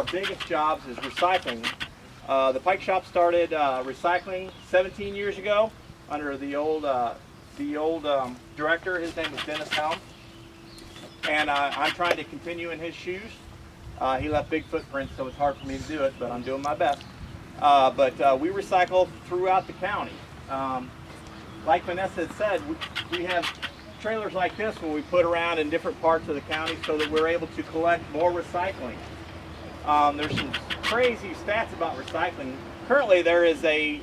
our biggest jobs is recycling. The Pike Shop started recycling 17 years ago under the old director. His name was Dennis Helm, and I'm trying to continue in his shoes. He left big footprints, so it's hard for me to do it, but I'm doing my best. But we recycle throughout the county. Like Vanessa had said, we have trailers like this when we put around in different parts of the county so that we're able to collect more recycling. There's some crazy stats about recycling. Currently there's a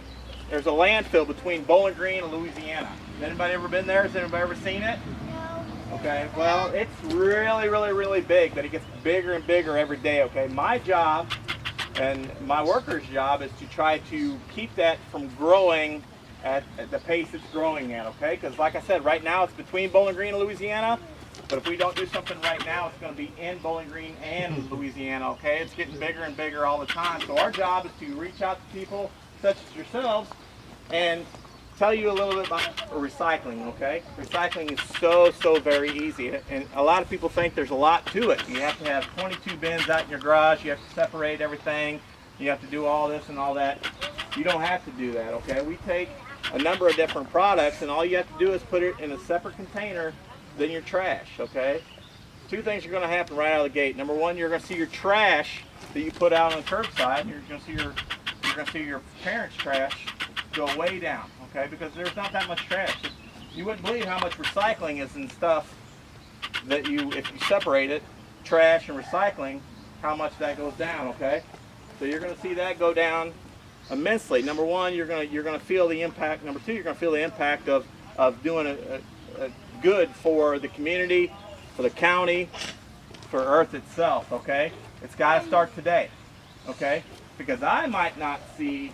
landfill between Bowling Green and Louisiana. Has anybody ever been there? Has anybody ever seen it? No. Okay, well it's really big, but it gets bigger and bigger every day, okay? My job and my workers' job is to try to keep that from growing at the pace it's growing at, okay? Because like I said, right now it's between Bowling Green and Louisiana, but if we don't do something right now, it's going to be in Bowling Green and Louisiana, okay? It's getting bigger and bigger all the time. So our job is to reach out to people such as yourselves and tell you a little bit about recycling, okay? Recycling is so very easy, and a lot of people think there's a lot to it. You have to have 22 bins out in your garage, you have to separate everything, you have to do all this and all that. You don't have to do that, okay? We take a number of different products, and all you have to do is put it in a separate container than your trash, okay? Two things are going to happen right out of the gate. Number one, you're going to see your trash that you put out on the curbside. You're going to see your parents' trash go way down, okay? Because there's not that much trash. You wouldn't believe how much recycling is in stuff that if you separate it, trash and recycling, how much that goes down, okay? So you're going to see that go down immensely. Number one, you're going to feel the impact. Number two, you're going to feel the impact of doing a good for the community, for the county, for Earth itself, okay? It's got to start today, okay? Because I might not see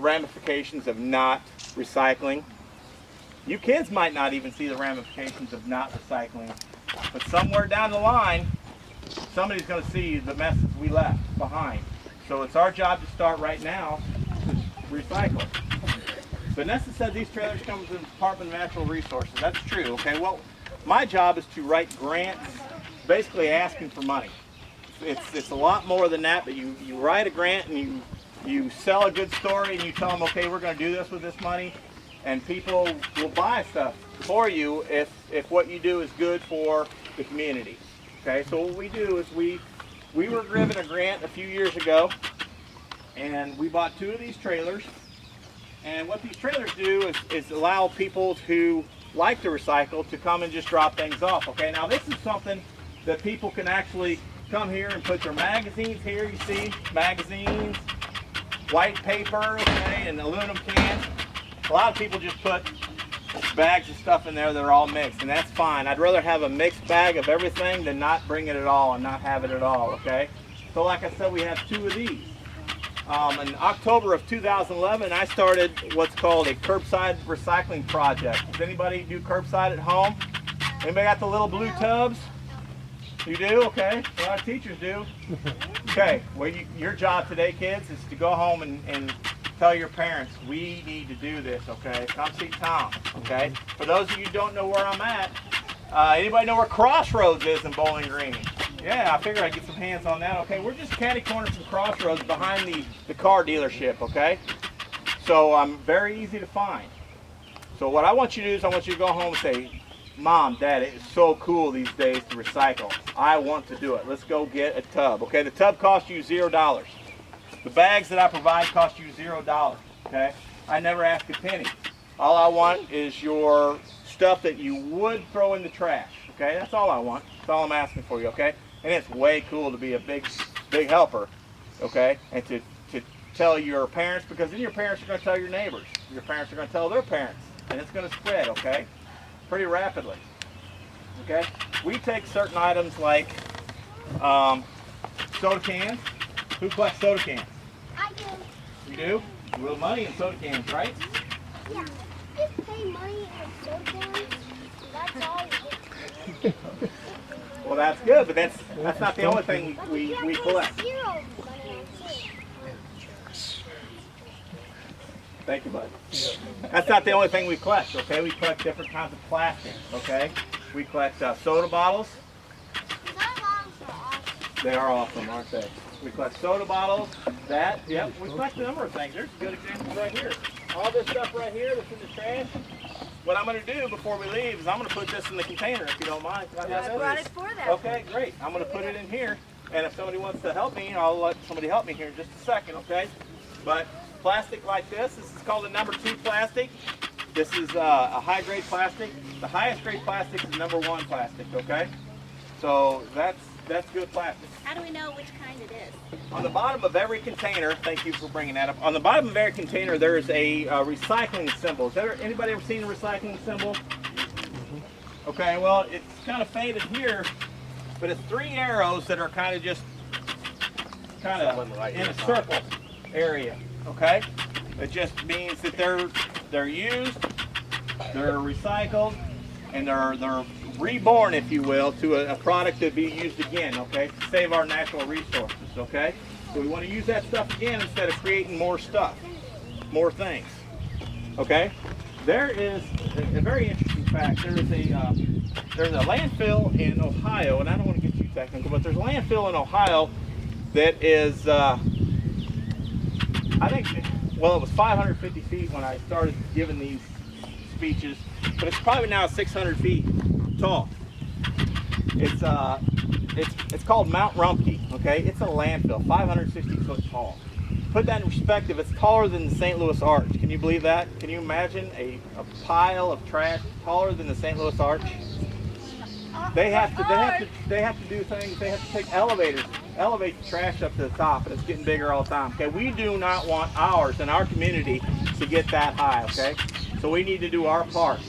ramifications of not recycling. You kids might not even see the ramifications of not recycling. But somewhere down the line, somebody's going to see the message we left behind. So it's our job to start right now to recycle. Vanessa said these trailers come from the Department of Natural Resources. That's true, okay? Well, my job is to write grants, basically asking for money. It's a lot more than that, but you write a grant and you sell a good story and you tell them, okay, we're going to do this with this money, and people will buy stuff for you if what you do is good for the community. Okay, so what we do is we were given a grant a few years ago, and we bought 2 of these trailers. And what these trailers do is allow people who like to recycle to come and just drop things off. Okay, now this is something that people can actually come here and put their magazines here. You see, magazines, white paper, okay, and aluminum cans. A lot of people just put bags of stuff in there that are all mixed, and that's fine. I'd rather have a mixed bag of everything than not bring it at all and not have it at all, okay? So like I said, we have 2 of these. In October of 2011, I started what's called a curbside recycling project. Does anybody do curbside at home? Anybody got the little blue tubs? You do? Okay. A lot of teachers do. Okay. Well, your job today, kids, is to go home and tell your parents, we need to do this, okay? Come see Tom, okay? For those of you who don't know where I'm at, anybody know where Crossroads is in Bowling Green? Yeah, I figured I'd get some hands on that. Okay, we're just catty corner from Crossroads behind the car dealership, okay? So I'm very easy to find. So what I want you to do is I want you to go home and say, Mom, Dad, it is so cool these days to recycle. I want to do it. Let's go get a tub, okay? The tub costs you $0. The bags that I provide cost you $0, okay? I never ask a penny. All I want is your stuff that you would throw in the trash, okay? That's all I want. That's all I'm asking for you, okay? And it's way cool to be a big helper, okay? And to tell your parents, because then your parents are going to tell your neighbors. Your parents are going to tell their parents, and it's going to spread, okay? Pretty rapidly, okay? We take certain items like soda cans. Who collects soda cans? I do. You do? A little money in soda cans, right? Yeah. You pay money in soda cans. That's all you get. Well, that's good, but that's not the only thing we collect. Thank you, bud. That's not the only thing we collect, okay? We collect different kinds of plastics, okay? We collect soda bottles. Soda bottles are awesome. They are awesome, aren't they? We collect soda bottles, that, yep, we collect a number of things. There's good examples right here. All this stuff right here that's in the trash. What I'm going to do before we leave is I'm going to put this in the container, if you don't mind. I brought it for that. Okay, great. I'm going to put it in here, and if somebody wants to help me, I'll let somebody help me here in just a second, okay? But plastic like this is called a number 2 plastic. This is a high-grade plastic. The highest grade plastic is number 1 plastic, okay? So that's good plastic. How do we know which kind it is? On the bottom of every container, thank you for bringing that up. On the bottom of every container, there is a recycling symbol. Anybody ever seen a recycling symbol? Okay, well, it's kind of faded here, but it's 3 arrows that are kind of just in a circle area. Okay, it just means that they're used, they're recycled, and they're reborn, if you will, to a product to be used again, okay, to save our natural resources, okay? So we want to use that stuff again instead of creating more stuff, more things, okay? There is a very interesting fact. There's a landfill in Ohio, and I don't want to get too technical, but there's a landfill in Ohio that is, I think, well, it was 550 feet when I started giving these speeches, but it's probably now 600 feet tall. It's called Mount Rumpke, okay? It's a landfill, 560 foot tall. Put that in perspective, it's taller than the St. Louis Arch. Can you believe that? Can you imagine a pile of trash taller than the St. Louis Arch? They have to do things. They have to take elevators, elevate the trash up to the top, and it's getting bigger all the time. Okay, we do not want ours in our community to get that high. Okay, so we need to do our part.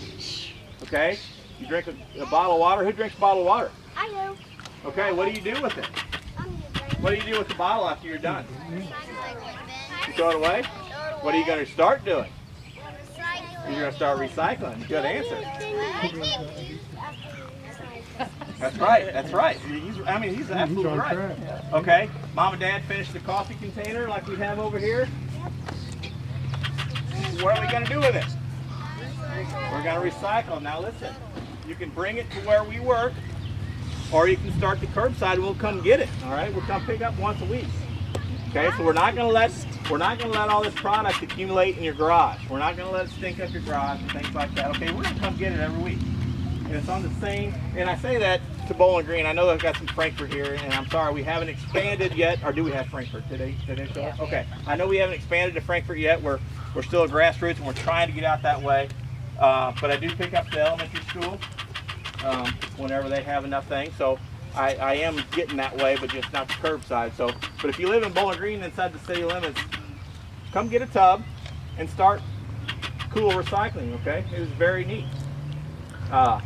Okay, you drink a bottle of water. Who drinks a bottle of water? I do. Okay, what do you do with it? What do you do with the bottle after you're done? You throw it away? What are you going to start doing? You're going to start recycling. Good answer. That's right. That's right. He's absolutely right. Okay. Mom and Dad finished the coffee container like we have over here. What are we going to do with it? We're going to recycle. Now listen, you can bring it to where we work, or you can start the curbside and we'll come get it. All right. We'll come pick up once a week. Okay. So we're not going to let all this product accumulate in your garage. We're not going to let it stink up your garage and things like that. Okay. We're going to come get it every week. And it's on the same, and I say that to Bowling Green. I know I've got some Frankfurt here, and I'm sorry we haven't expanded yet. Or do we have Frankfurt today? Yeah. Okay. I know we haven't expanded to Frankfurt yet. We're still a grassroots, and we're trying to get out that way. But I do pick up the elementary school whenever they have enough things. So I am getting that way, but just not the curbside. So, but if you live in Bowling Green inside the city limits, come get a tub and start cool recycling. Okay, it is very neat. I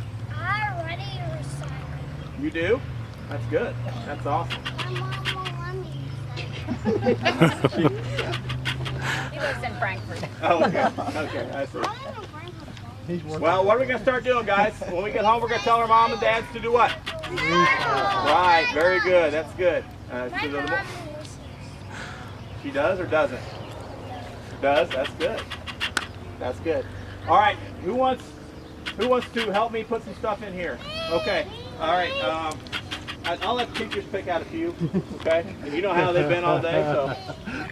already recycled. You do? That's good. That's awesome. My mom won't let me He lives in Frankfurt. Oh, okay. Okay, I see. Well, what are we going to start doing, guys? When we get home, we're going to tell our mom and dads to do what? Right. Very good. That's good. She does or doesn't? Does? That's good. That's good. All right. Who wants to help me put some stuff in here? Okay. All right. I'll let the teachers pick out a few. Okay. And you know how they've been all day, so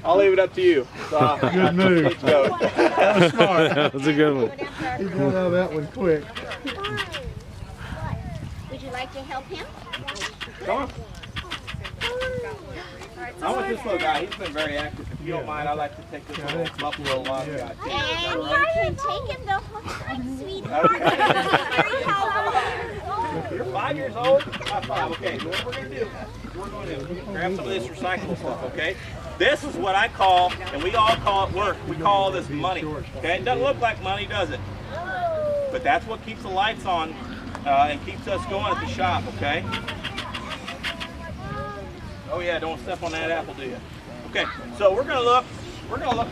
I'll leave it up to you. So, good move. Let's go. That was smart. That was a good one. He got out of that one quick. Would you like to help him? Come on. I want this little guy. He's been very active. If you don't mind, I'd like to take this little buffalo wild guy. And you can take him the whole time, sweetheart. Okay. You're 5 years old? High five. Okay, so what we're going to do is we're going to grab some of this recyclable stuff, okay? This is what I call, and we all call it work, we call this money. Okay, it doesn't look like money, does it? But that's what keeps the lights on and keeps us going at the shop, okay? Oh yeah, don't step on that apple, do you? Okay, so we're gonna look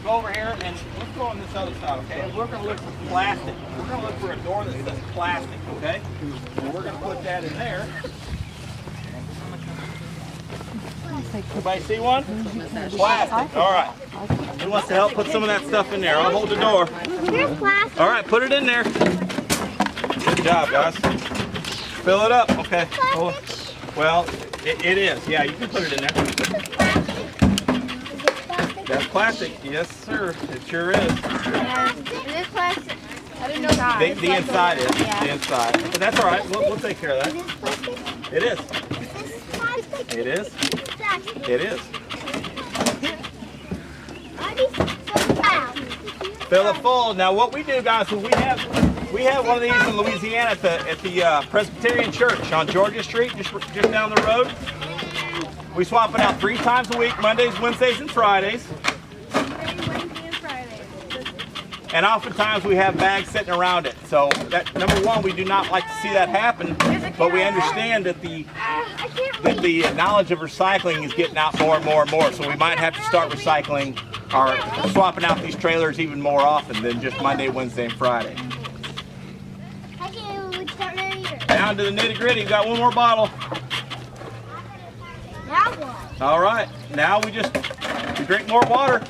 go over here and let's go on this other side, okay? And we're gonna look for plastic. We're gonna look for a door that says plastic, okay? And we're gonna put that in there. Everybody see one? Plastic, all right. Who wants to help put some of that stuff in there? I'll hold the door. Here's plastic. All right, put it in there. Good job, guys. Fill it up, okay. Well, it is. Yeah, you can put it in there. plastic. Yes, sir. It sure is. And it is plastic. I didn't know that. The inside is. Yeah. The inside. But that's all right. We'll take care of that. Is this plastic? It is. Is this plastic? It is. Plastic. It is. I need some out. Fill it full. Now what we do, guys, is we have one of these in Louisiana at the Presbyterian Church on Georgia Street, just down the road. We swap it out 3 times a week, Mondays, Wednesdays, and Fridays. Wednesday and Friday. And oftentimes we have bags sitting around it. So that, number one, we do not like to see that happen, but we understand that the knowledge of recycling is getting out more and more and more. So we might have to start recycling or swapping out these trailers even more often than just Monday, Wednesday, and Friday. Down to the nitty-gritty. Got one more bottle. Now what? All right. Now we drink more water.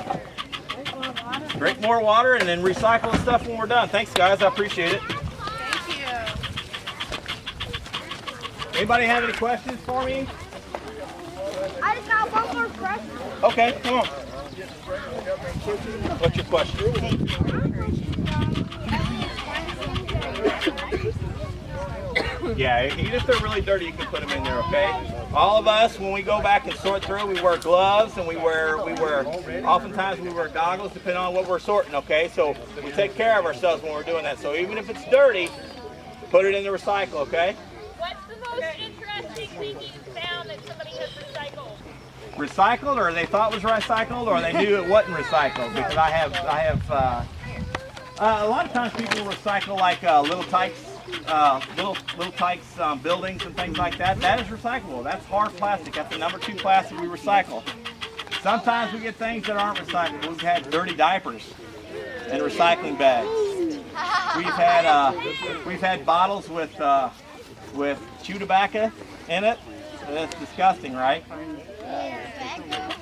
Drink more water and then recycle the stuff when we're done. Thanks, guys. I appreciate it. Thank you. Anybody have any questions for me? I just got one more question. Okay, come on. What's your question? Yeah, even if they're really dirty, you can put them in there, okay? All of us, when we go back and sort through, we wear gloves and oftentimes we wear goggles depending on what we're sorting, okay? So we take care of ourselves when we're doing that. So even if it's dirty, put it in the recycle, okay? What's the most interesting thing you found that somebody has recycled? Recycled, or they thought was recycled, or they knew it wasn't recycled? Because I have a lot of times people recycle like little tykes, buildings and things like that. That is recyclable. That's hard plastic. That's the number 2 plastic we recycle. Sometimes we get things that aren't recyclable. We've had dirty diapers in recycling bags. We've had bottles with chew tobacco in it. That's disgusting, right? Yeah.